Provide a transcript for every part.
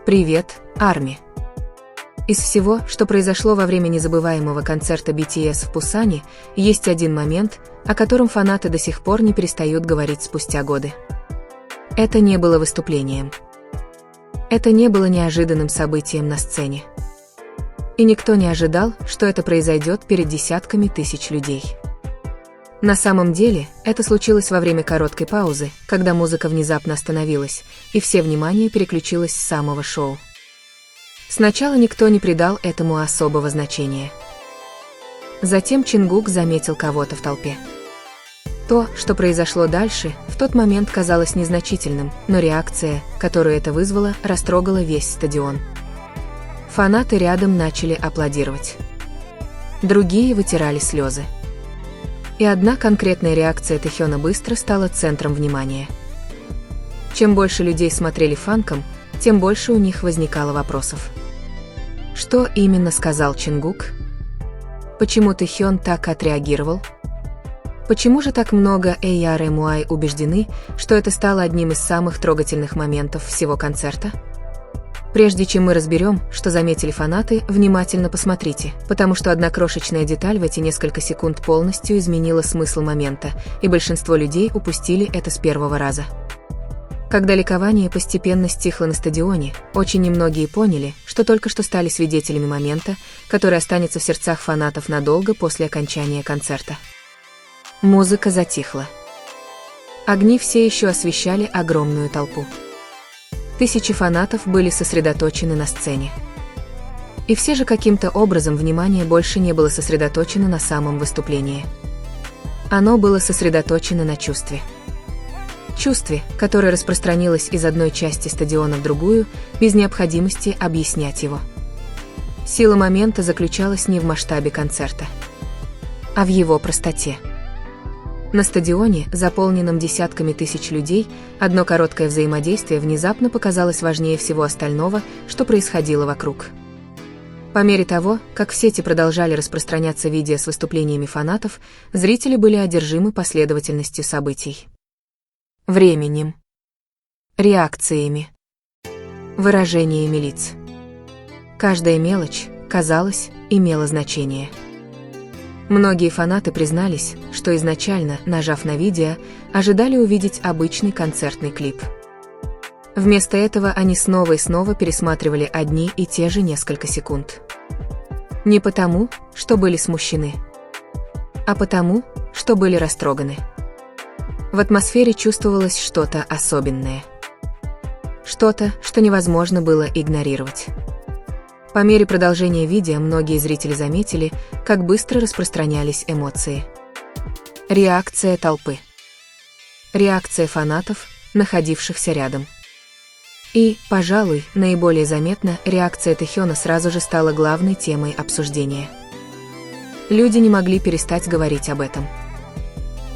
Привет, Арми. Из всего, что произошло во время незабываемого концерта BTS в Пусане, есть один момент, о котором фанаты до сих пор не перестают говорить спустя годы. Это не было выступлением. Это не было неожиданным событием на сцене. И никто не ожидал, что это произойдет перед десятками тысяч людей. На самом деле, это случилось во время короткой паузы, когда музыка внезапно остановилась, и все внимание переключилось с самого шоу. Сначала никто не придал этому особого значения. Затем Чингук заметил кого-то в толпе. То, что произошло дальше, в тот момент казалось незначительным, но реакция, которую это вызвало, растрогала весь стадион. Фанаты рядом начали аплодировать. Другие вытирали слезы. И одна конкретная реакция Тэхёна быстро стала центром внимания. Чем больше людей смотрели фанкам, тем больше у них возникало вопросов. Что именно сказал Чингук? Почему Тэхён так отреагировал? Почему же так много ARMY убеждены, что это стало одним из самых трогательных моментов всего концерта? Прежде чем мы разберем, что заметили фанаты, внимательно посмотрите, потому что одна крошечная деталь в эти несколько секунд полностью изменила смысл момента, и большинство людей упустили это с первого раза. Когда ликование постепенно стихло на стадионе, очень немногие поняли, что только что стали свидетелями момента, который останется в сердцах фанатов надолго после окончания концерта. Музыка затихла. Огни все еще освещали огромную толпу. Тысячи фанатов были сосредоточены на сцене. И все же каким-то образом внимание больше не было сосредоточено на самом выступлении. Оно было сосредоточено на чувстве. Чувстве, которое распространилось из одной части стадиона в другую, без необходимости объяснять его. Сила момента заключалась не в масштабе концерта, а в его простоте. На стадионе, заполненном десятками тысяч людей, одно короткое взаимодействие внезапно показалось важнее всего остального, что происходило вокруг. По мере того, как в сети продолжали распространяться видео с выступлениями фанатов, зрители были одержимы последовательностью событий. Временем. Реакциями. Выражениями лиц. Каждая мелочь, казалось, имела значение. Многие фанаты признались, что изначально, нажав на видео, ожидали увидеть обычный концертный клип. Вместо этого они снова и снова пересматривали одни и те же несколько секунд. Не потому, что были смущены, а потому, что были растроганы. В атмосфере чувствовалось что-то особенное. Что-то, что невозможно было игнорировать. По мере продолжения видео многие зрители заметили, как быстро распространялись эмоции. Реакция толпы. Реакция фанатов, находившихся рядом. И, пожалуй, наиболее заметно, реакция Тэхёна сразу же стала главной темой обсуждения. Люди не могли перестать говорить об этом.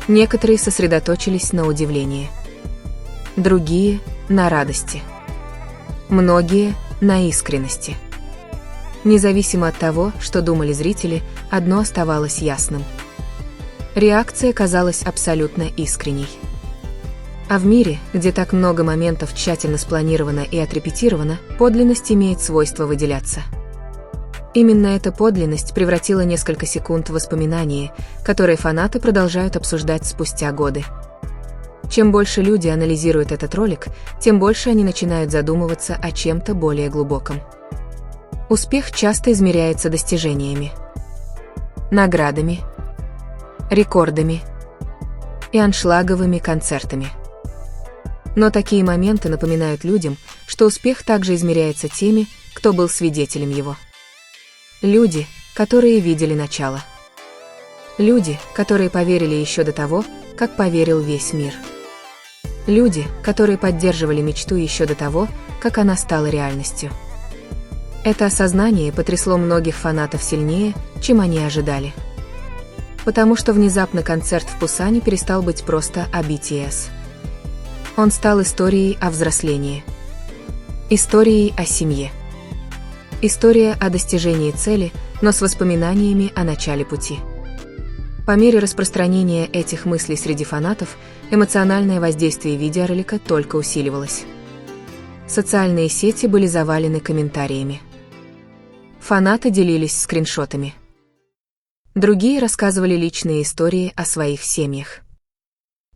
Некоторые сосредоточились на удивлении. Другие – на радости. Многие – на искренности. Независимо от того, что думали зрители, одно оставалось ясным. Реакция казалась абсолютно искренней. А в мире, где так много моментов тщательно спланировано и отрепетировано, подлинность имеет свойство выделяться. Именно эта подлинность превратила несколько секунд в воспоминание, которое фанаты продолжают обсуждать спустя годы. Чем больше люди анализируют этот ролик, тем больше они начинают задумываться о чем-то более глубоком. Успех часто измеряется достижениями, наградами, рекордами и аншлаговыми концертами. Но такие моменты напоминают людям, что успех также измеряется теми, кто был свидетелем его. Люди, которые видели начало. Люди, которые поверили еще до того, как поверил весь мир. Люди, которые поддерживали мечту еще до того, как она стала реальностью. Это осознание потрясло многих фанатов сильнее, чем они ожидали. Потому что внезапно концерт в Пусане перестал быть просто о BTS. Он стал историей о взрослении. Историей о семье. История о достижении цели, но с воспоминаниями о начале пути. По мере распространения этих мыслей среди фанатов, эмоциональное воздействие видеоролика только усиливалось. Социальные сети были завалены комментариями. Фанаты делились скриншотами. Другие рассказывали личные истории о своих семьях.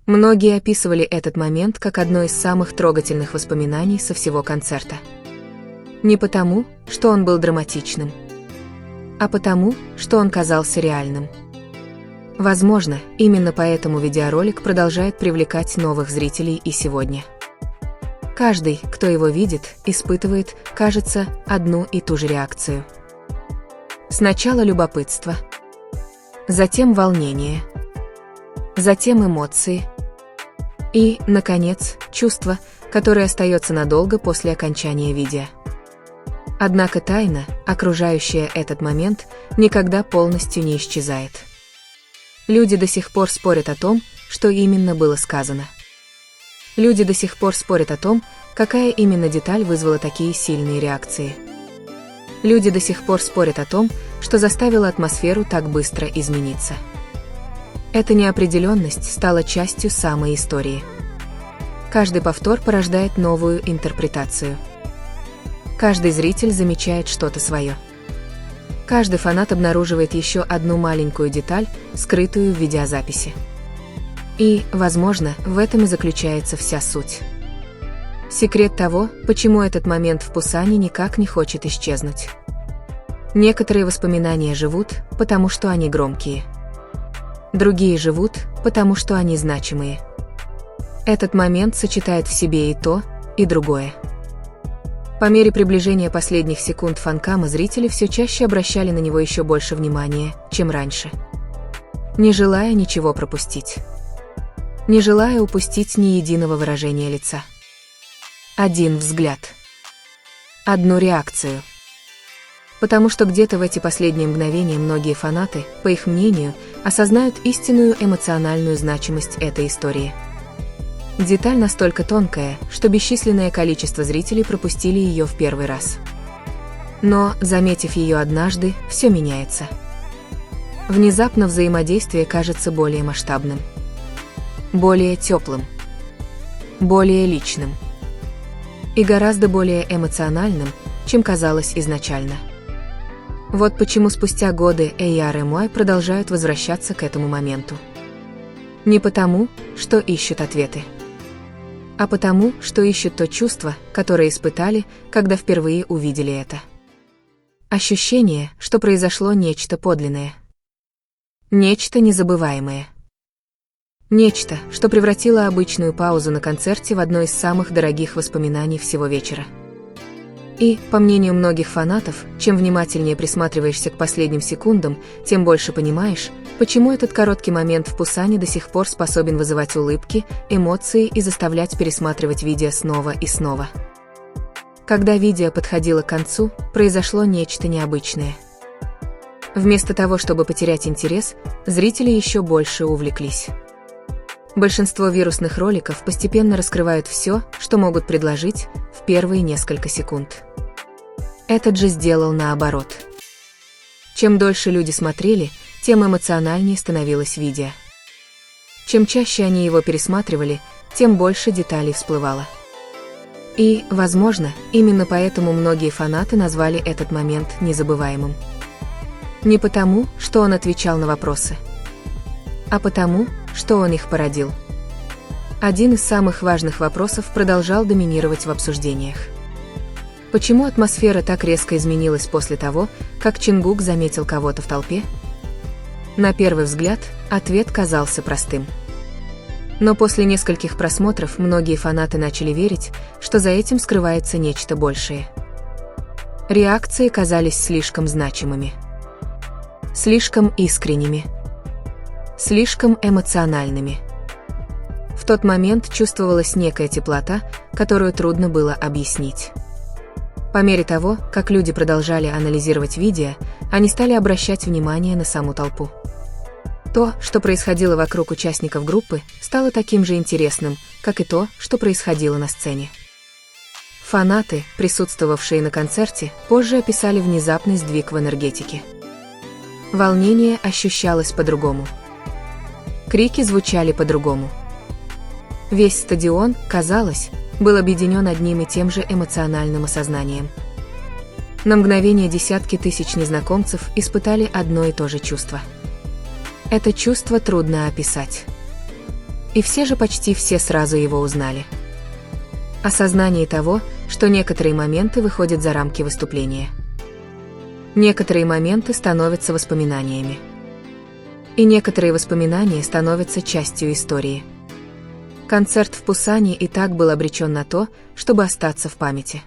Многие описывали этот момент как одно из самых трогательных воспоминаний со всего концерта. Не потому, что он был драматичным, а потому, что он казался реальным. Возможно, именно поэтому видеоролик продолжает привлекать новых зрителей и сегодня. Каждый, кто его видит, испытывает, кажется, одну и ту же реакцию. Сначала любопытство, затем волнение, затем эмоции и, наконец, чувство, которое остается надолго после окончания видео. Однако тайна, окружающая этот момент, никогда полностью не исчезает. Люди до сих пор спорят о том, что именно было сказано. Люди до сих пор спорят о том, какая именно деталь вызвала такие сильные реакции. Люди до сих пор спорят о том, что заставило атмосферу так быстро измениться. Эта неопределенность стала частью самой истории. Каждый повтор порождает новую интерпретацию. Каждый зритель замечает что-то свое. Каждый фанат обнаруживает еще одну маленькую деталь, скрытую в видеозаписи. И, возможно, в этом и заключается вся суть. Секрет того, почему этот момент в Пусане никак не хочет исчезнуть. Некоторые воспоминания живут, потому что они громкие. Другие живут, потому что они значимые. Этот момент сочетает в себе и то, и другое. По мере приближения последних секунд фанкама зрители все чаще обращали на него еще больше внимания, чем раньше. Не желая ничего пропустить. Не желая упустить ни единого выражения лица. Один взгляд. Одну реакцию. Потому что где-то в эти последние мгновения многие фанаты, по их мнению, осознают истинную эмоциональную значимость этой истории. Деталь настолько тонкая, что бесчисленное количество зрителей пропустили ее в первый раз. Но, заметив ее однажды, все меняется. Внезапно взаимодействие кажется более масштабным, более теплым, более личным и гораздо более эмоциональным, чем казалось изначально. Вот почему спустя годы AR и MUAI продолжают возвращаться к этому моменту. Не потому, что ищут ответы, а потому, что ищут то чувство, которое испытали, когда впервые увидели это. Ощущение, что произошло нечто подлинное. Нечто незабываемое. Нечто, что превратило обычную паузу на концерте в одно из самых дорогих воспоминаний всего вечера. И, по мнению многих фанатов, чем внимательнее присматриваешься к последним секундам, тем больше понимаешь, почему этот короткий момент в Пусане до сих пор способен вызывать улыбки, эмоции и заставлять пересматривать видео снова и снова. Когда видео подходило к концу, произошло нечто необычное. Вместо того, чтобы потерять интерес, зрители еще больше увлеклись. Большинство вирусных роликов постепенно раскрывают все, что могут предложить, в первые несколько секунд. Этот же сделал наоборот. Чем дольше люди смотрели, тем эмоциональнее становилось видео. Чем чаще они его пересматривали, тем больше деталей всплывало. И, возможно, именно поэтому многие фанаты назвали этот момент незабываемым. Не потому, что он отвечал на вопросы, а потому, что он их породил. Один из самых важных вопросов продолжал доминировать в обсуждениях. Почему атмосфера так резко изменилась после того, как Чингук заметил кого-то в толпе? На первый взгляд, ответ казался простым. Но после нескольких просмотров многие фанаты начали верить, что за этим скрывается нечто большее. Реакции казались слишком значимыми, слишком искренними, слишком эмоциональными. В тот момент чувствовалась некая теплота, которую трудно было объяснить. По мере того, как люди продолжали анализировать видео, они стали обращать внимание на саму толпу. То, что происходило вокруг участников группы, стало таким же интересным, как и то, что происходило на сцене. Фанаты, присутствовавшие на концерте, позже описали внезапный сдвиг в энергетике. Волнение ощущалось по-другому. Крики звучали по-другому. Весь стадион, казалось, был объединен одним и тем же эмоциональным осознанием. На мгновение десятки тысяч незнакомцев испытали одно и то же чувство. Это чувство трудно описать. И все же почти все сразу его узнали. Осознание того, что некоторые моменты выходят за рамки выступления. Некоторые моменты становятся воспоминаниями. И некоторые воспоминания становятся частью истории. Концерт в Пусане и так был обречен на то, чтобы остаться в памяти.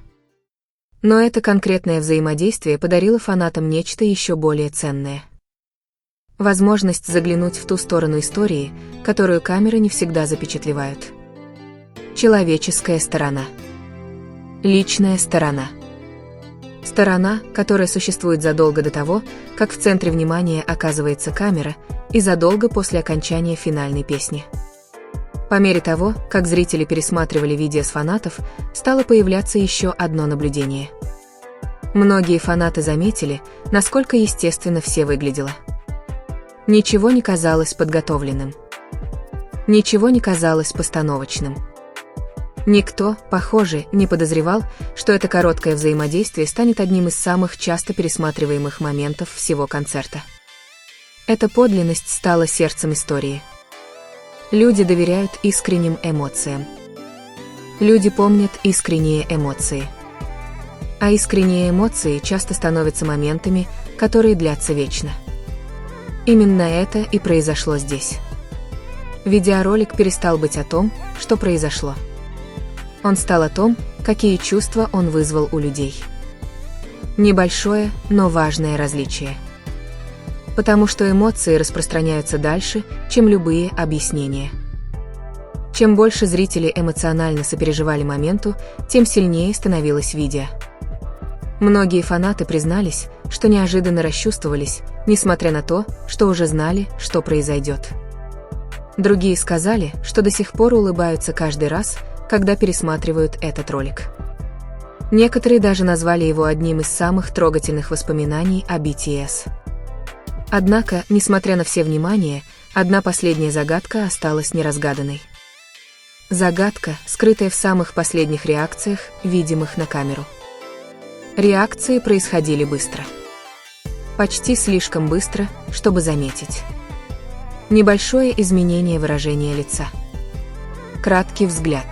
Но это конкретное взаимодействие подарило фанатам нечто еще более ценное. Возможность заглянуть в ту сторону истории, которую камеры не всегда запечатлевают. Человеческая сторона. Личная сторона. Сторона, которая существует задолго до того, как в центре внимания оказывается камера, и задолго после окончания финальной песни. По мере того, как зрители пересматривали видео с фанатов, стало появляться еще одно наблюдение. Многие фанаты заметили, насколько естественно все выглядело. Ничего не казалось подготовленным. Ничего не казалось постановочным. Никто, похоже, не подозревал, что это короткое взаимодействие станет одним из самых часто пересматриваемых моментов всего концерта. Эта подлинность стала сердцем истории. Люди доверяют искренним эмоциям. Люди помнят искренние эмоции. А искренние эмоции часто становятся моментами, которые длятся вечно. Именно это и произошло здесь. Видеоролик перестал быть о том, что произошло. Он стал о том, какие чувства он вызвал у людей. Небольшое, но важное различие. Потому что эмоции распространяются дальше, чем любые объяснения. Чем больше зрители эмоционально сопереживали моменту, тем сильнее становилось видео. Многие фанаты признались, что неожиданно расчувствовались, несмотря на то, что уже знали, что произойдет. Другие сказали, что до сих пор улыбаются каждый раз, когда пересматривают этот ролик. Некоторые даже назвали его одним из самых трогательных воспоминаний о BTS. Однако, несмотря на все внимание, одна последняя загадка осталась неразгаданной. Загадка, скрытая в самых последних реакциях, видимых на камеру. Реакции происходили быстро. Почти слишком быстро, чтобы заметить. Небольшое изменение выражения лица. Краткий взгляд.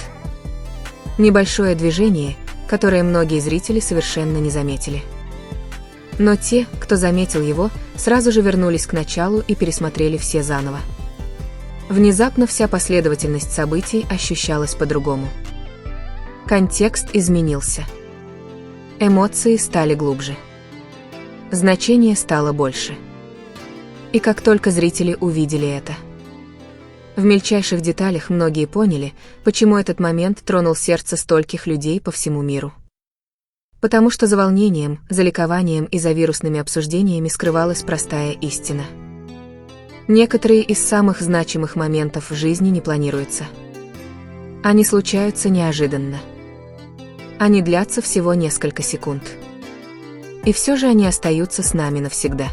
Небольшое движение, которое многие зрители совершенно не заметили. Но те, кто заметил его, сразу же вернулись к началу и пересмотрели все заново. Внезапно вся последовательность событий ощущалась по-другому. Контекст изменился. Эмоции стали глубже. Значение стало больше. И как только зрители увидели это, в мельчайших деталях многие поняли, почему этот момент тронул сердце стольких людей по всему миру. Потому что за волнением, за ликованием и за вирусными обсуждениями скрывалась простая истина. Некоторые из самых значимых моментов в жизни не планируются. Они случаются неожиданно. Они длятся всего несколько секунд. И все же они остаются с нами навсегда.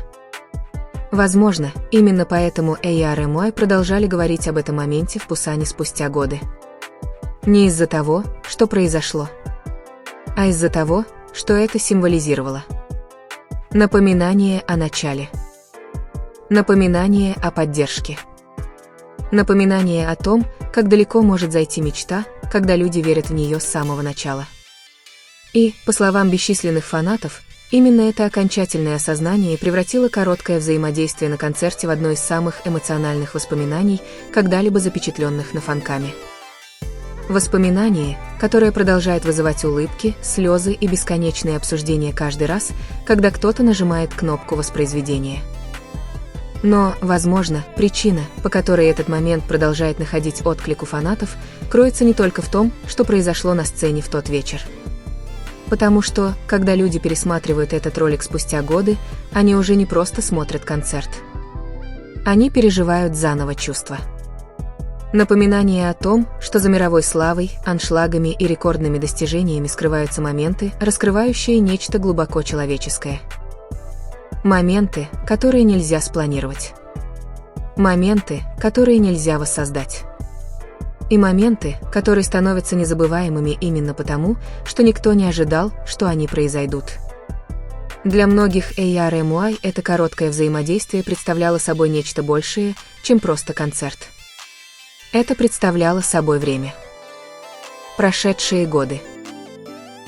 Возможно, именно поэтому ARMY продолжали говорить об этом моменте в Пусане спустя годы. Не из-за того, что произошло, а из-за того, что это символизировало. Напоминание о начале. Напоминание о поддержке. Напоминание о том, как далеко может зайти мечта, когда люди верят в нее с самого начала. И, по словам бесчисленных фанатов, именно это окончательное осознание превратило короткое взаимодействие на концерте в одно из самых эмоциональных воспоминаний, когда-либо запечатленных на фанкаме. Воспоминание, которое продолжает вызывать улыбки, слезы и бесконечные обсуждения каждый раз, когда кто-то нажимает кнопку воспроизведения. Но, возможно, причина, по которой этот момент продолжает находить отклик у фанатов, кроется не только в том, что произошло на сцене в тот вечер. Потому что, когда люди пересматривают этот ролик спустя годы, они уже не просто смотрят концерт. Они переживают заново чувства. Напоминание о том, что за мировой славой, аншлагами и рекордными достижениями скрываются моменты, раскрывающие нечто глубоко человеческое. Моменты, которые нельзя спланировать. Моменты, которые нельзя воссоздать. И моменты, которые становятся незабываемыми именно потому, что никто не ожидал, что они произойдут. Для многих ARMY это короткое взаимодействие представляло собой нечто большее, чем просто концерт. Это представляло собой время. Прошедшие годы.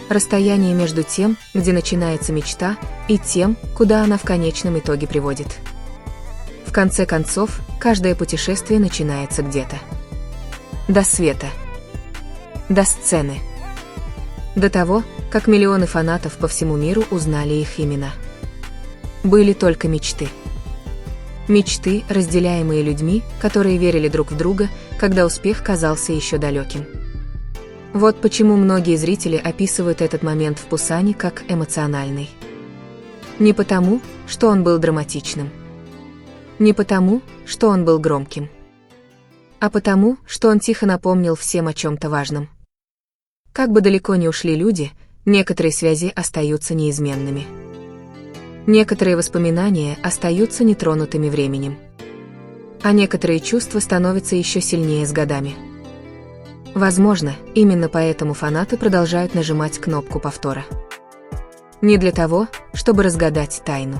Расстояние между тем, где начинается мечта, и тем, куда она в конечном итоге приводит. В конце концов, каждое путешествие начинается где-то. До света. До сцены. До того, как миллионы фанатов по всему миру узнали их имена. Были только мечты. Мечты, разделяемые людьми, которые верили друг в друга, когда успех казался еще далеким. Вот почему многие зрители описывают этот момент в Пусане как эмоциональный. Не потому, что он был драматичным. Не потому, что он был громким. А потому, что он тихо напомнил всем о чем-то важном. Как бы далеко ни ушли люди, некоторые связи остаются неизменными. Некоторые воспоминания остаются нетронутыми временем. А некоторые чувства становятся еще сильнее с годами. Возможно, именно поэтому фанаты продолжают нажимать кнопку повтора. Не для того, чтобы разгадать тайну.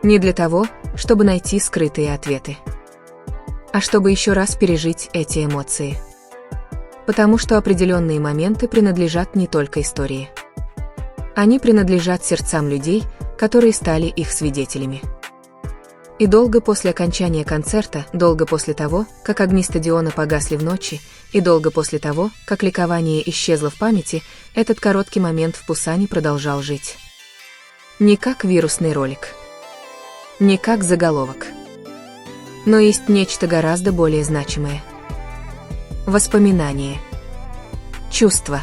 Не для того, чтобы найти скрытые ответы. А чтобы еще раз пережить эти эмоции. Потому что определенные моменты принадлежат не только истории. Они принадлежат сердцам людей, которые стали их свидетелями. И долго после окончания концерта, долго после того, как огни стадиона погасли в ночи, и долго после того, как ликование исчезло в памяти, этот короткий момент в Пусане продолжал жить. Не как вирусный ролик. Не как заголовок. Но есть нечто гораздо более значимое. Воспоминания. Чувства.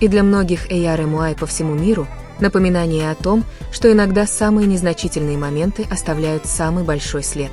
И для многих ARMY по всему миру напоминание о том, что иногда самые незначительные моменты оставляют самый большой след.